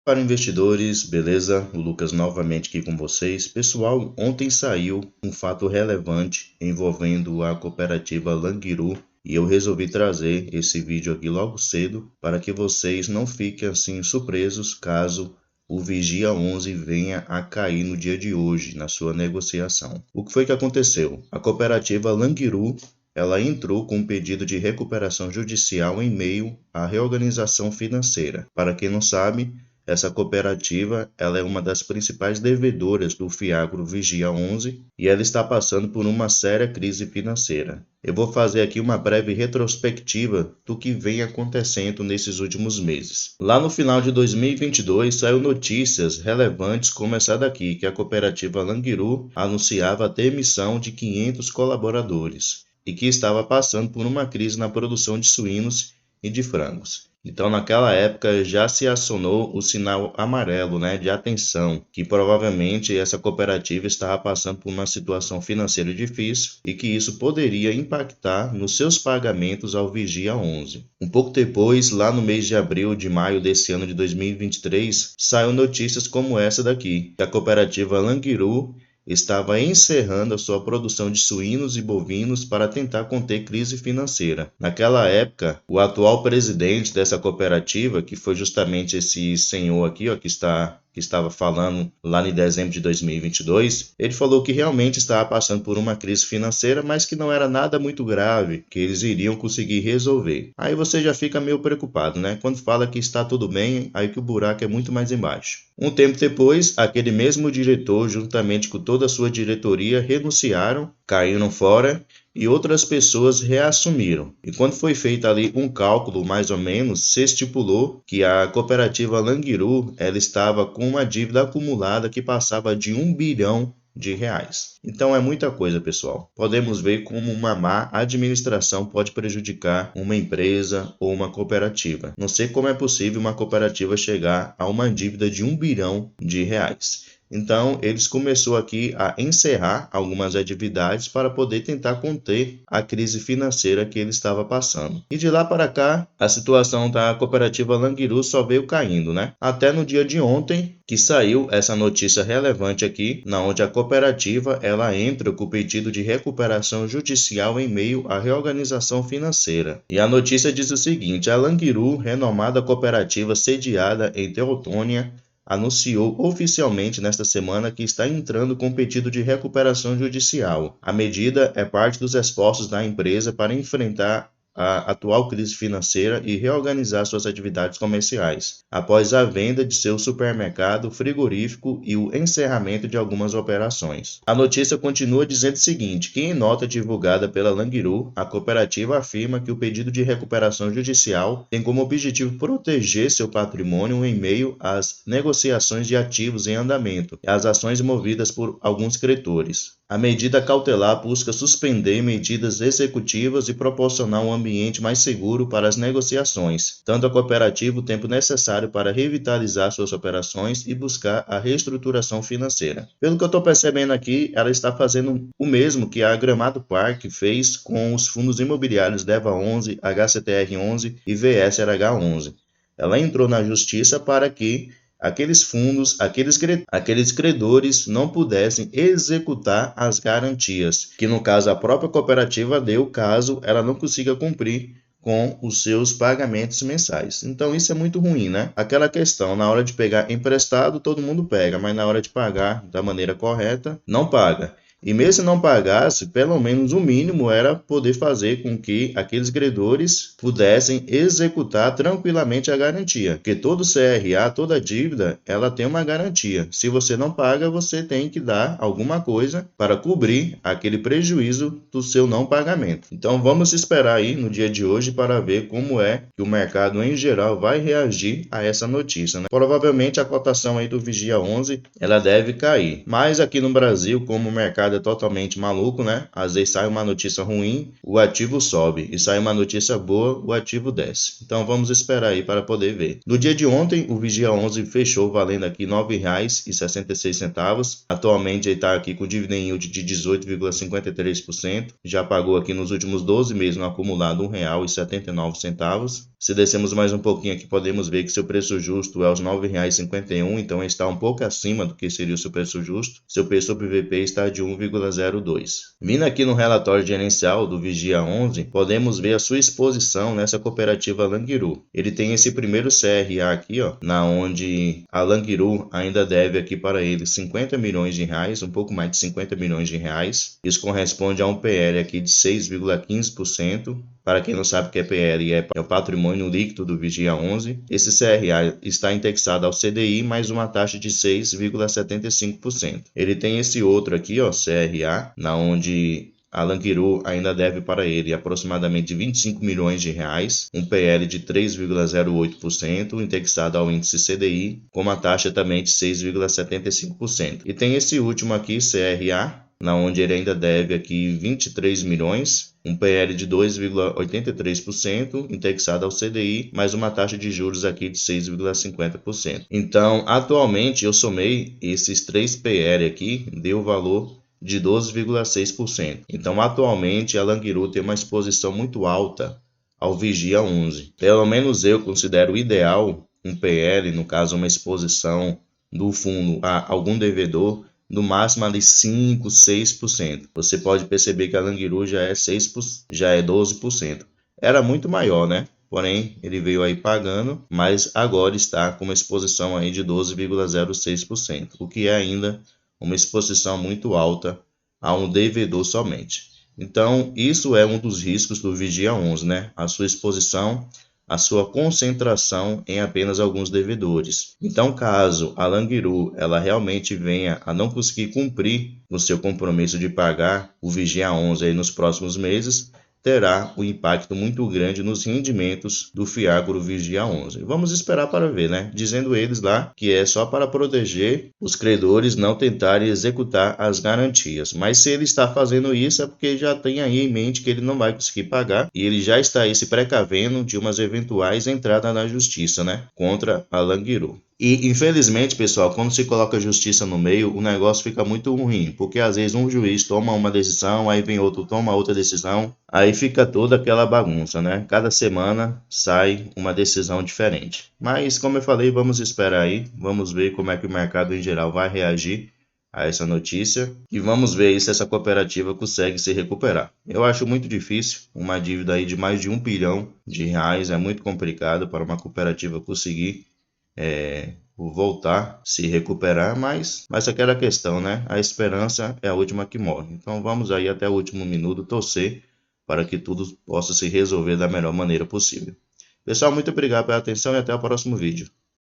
Para investidores, beleza? O Lucas novamente aqui com vocês. Pessoal, ontem saiu um fato relevante envolvendo a cooperativa Languiru e eu resolvi trazer esse vídeo aqui logo cedo para que vocês não fiquem assim surpresos caso o Vigia 11 venha a cair no dia de hoje na sua negociação. O que foi que aconteceu? A cooperativa Languiru ela entrou com um pedido de recuperação judicial em meio à reorganização financeira. Para quem não sabe, essa cooperativa ela é uma das principais devedoras do Fiagro Vigia 11 e ela está passando por uma séria crise financeira. Eu vou fazer aqui uma breve retrospectiva do que vem acontecendo nesses últimos meses. Lá no final de 2022, saiu notícias relevantes como essa daqui, que a cooperativa Languiru anunciava a demissão de 500 colaboradores e que estava passando por uma crise na produção de suínos e de frangos. Então, naquela época, já se acionou o sinal amarelo, de atenção, que provavelmente essa cooperativa estava passando por uma situação financeira difícil e que isso poderia impactar nos seus pagamentos ao Vigia 11. Um pouco depois, lá no mês de maio desse ano de 2023, saiu notícias como essa daqui, que a cooperativa Languiru estava encerrando a sua produção de suínos e bovinos para tentar conter crise financeira. Naquela época, o atual presidente dessa cooperativa, que foi justamente esse senhor aqui, que estava falando lá em dezembro de 2022, ele falou que realmente estava passando por uma crise financeira, mas que não era nada muito grave, que eles iriam conseguir resolver. Aí você já fica meio preocupado, Quando fala que está tudo bem, aí que o buraco é muito mais embaixo. Um tempo depois, aquele mesmo diretor, juntamente com toda a sua diretoria, renunciaram, caíram fora e outras pessoas reassumiram. E quando foi feito ali um cálculo, mais ou menos, se estipulou que a cooperativa Languiru ela estava com uma dívida acumulada que passava de R$ 1 bilhão. Então é muita coisa, pessoal. Podemos ver como uma má administração pode prejudicar uma empresa ou uma cooperativa. Não sei como é possível uma cooperativa chegar a uma dívida de R$ 1 bilhão. Então, eles começaram aqui a encerrar algumas atividades para poder tentar conter a crise financeira que ele estava passando. E de lá para cá, a situação da cooperativa Languiru só veio caindo, Até no dia de ontem, que saiu essa notícia relevante aqui, onde a cooperativa ela entra com o pedido de recuperação judicial em meio à reorganização financeira. E a notícia diz o seguinte: a Languiru, renomada cooperativa sediada em Teutônia, anunciou oficialmente nesta semana que está entrando com pedido de recuperação judicial. A medida é parte dos esforços da empresa para enfrentar a atual crise financeira e reorganizar suas atividades comerciais, após a venda de seu supermercado, frigorífico e o encerramento de algumas operações. A notícia continua dizendo o seguinte, que em nota divulgada pela Languiru, a cooperativa afirma que o pedido de recuperação judicial tem como objetivo proteger seu patrimônio em meio às negociações de ativos em andamento e às ações movidas por alguns credores. A medida cautelar busca suspender medidas executivas e proporcionar um ambiente mais seguro para as negociações, dando à cooperativa o tempo necessário para revitalizar suas operações e buscar a reestruturação financeira. Pelo que eu estou percebendo aqui, ela está fazendo o mesmo que a Gramado Park fez com os fundos imobiliários DEVA 11, HCTR 11 e VSRH 11. Ela entrou na justiça para que aqueles fundos, aqueles credores não pudessem executar as garantias, que no caso a própria cooperativa deu caso ela não consiga cumprir com os seus pagamentos mensais. Então isso é muito ruim, Aquela questão, na hora de pegar emprestado, todo mundo pega, mas na hora de pagar da maneira correta, não paga. E mesmo se não pagasse, pelo menos o mínimo era poder fazer com que aqueles credores pudessem executar tranquilamente a garantia. Porque todo CRA, toda dívida, ela tem uma garantia. Se você não paga, você tem que dar alguma coisa para cobrir aquele prejuízo do seu não pagamento. Então vamos esperar aí no dia de hoje para ver como é que o mercado em geral vai reagir a essa notícia, Provavelmente a cotação aí do Vigia 11, ela deve cair. Mas aqui no Brasil, como o mercado mercado é totalmente maluco, né? Às vezes sai uma notícia ruim, o ativo sobe, e sai uma notícia boa, o ativo desce. Então vamos esperar aí para poder ver. No dia de ontem, o Vigia 11 fechou valendo aqui R$ 9,66. Atualmente ele está aqui com dividend yield de 18,53%. Já pagou aqui nos últimos 12 meses no acumulado R$ 1,79. Se descemos mais um pouquinho aqui, podemos ver que seu preço justo é os R$ 9,51, então está um pouco acima do que seria o seu preço justo. Seu P sobre VP está de 1,02. Vindo aqui no relatório gerencial do Vigia 11, podemos ver a sua exposição nessa cooperativa Langiru. Ele tem esse primeiro CRA aqui, ó, na onde a Langiru ainda deve aqui para ele R$ 50 milhões, um pouco mais de 50 milhões de reais. Isso corresponde a um PL aqui de 6,15%. Para quem não sabe o que é PL, é o patrimônio líquido do Vigia 11. Esse CRA está indexado ao CDI mais uma taxa de 6,75%. Ele tem esse outro aqui, ó, CRA, na onde a Langiru ainda deve para ele aproximadamente 25 milhões de reais, um PL de 3,08%, indexado ao índice CDI, com uma taxa também de 6,75%. E tem esse último aqui, CRA, na onde ele ainda deve aqui 23 milhões, um PL de 2,83%, indexado ao CDI, mais uma taxa de juros aqui de 6,50%. Então, atualmente eu somei esses 3 PL aqui, deu o valor de 12,6%. Então, atualmente a Langiru tem uma exposição muito alta ao Vigia 11. Pelo menos eu considero ideal um PL, no caso uma exposição do fundo a algum devedor, no máximo ali 5, 6%. Você pode perceber que a Langiru já é 12%. Era muito maior, né? Porém, ele veio aí pagando, mas agora está com uma exposição aí de 12,06%, o que é ainda uma exposição muito alta a um devedor somente. Então, isso é um dos riscos do Vigia 11, né? A sua exposição, a sua concentração em apenas alguns devedores. Então, caso a Langiru ela realmente venha a não conseguir cumprir o seu compromisso de pagar o Vigia 11 aí nos próximos meses, terá um impacto muito grande nos rendimentos do Fiagro Vigia 11. Vamos esperar para ver, né? Dizendo eles lá que é só para proteger os credores não tentarem executar as garantias. Mas se ele está fazendo isso é porque já tem aí em mente que ele não vai conseguir pagar e ele já está aí se precavendo de umas eventuais entradas na justiça, né? Contra a Langiru. E, infelizmente, pessoal, quando se coloca a justiça no meio, o negócio fica muito ruim, porque às vezes um juiz toma uma decisão, aí vem outro, toma outra decisão, aí fica toda aquela bagunça, né? Cada semana sai uma decisão diferente. Mas, como eu falei, vamos esperar aí, vamos ver como é que o mercado em geral vai reagir a essa notícia e vamos ver se essa cooperativa consegue se recuperar. Eu acho muito difícil, uma dívida aí de mais de R$ 1 bilhão é muito complicado para uma cooperativa conseguir voltar, se recuperar, mas aquela questão, né? A esperança é a última que morre. Então vamos aí até o último minuto torcer para que tudo possa se resolver da melhor maneira possível. Pessoal, muito obrigado pela atenção e até o próximo vídeo.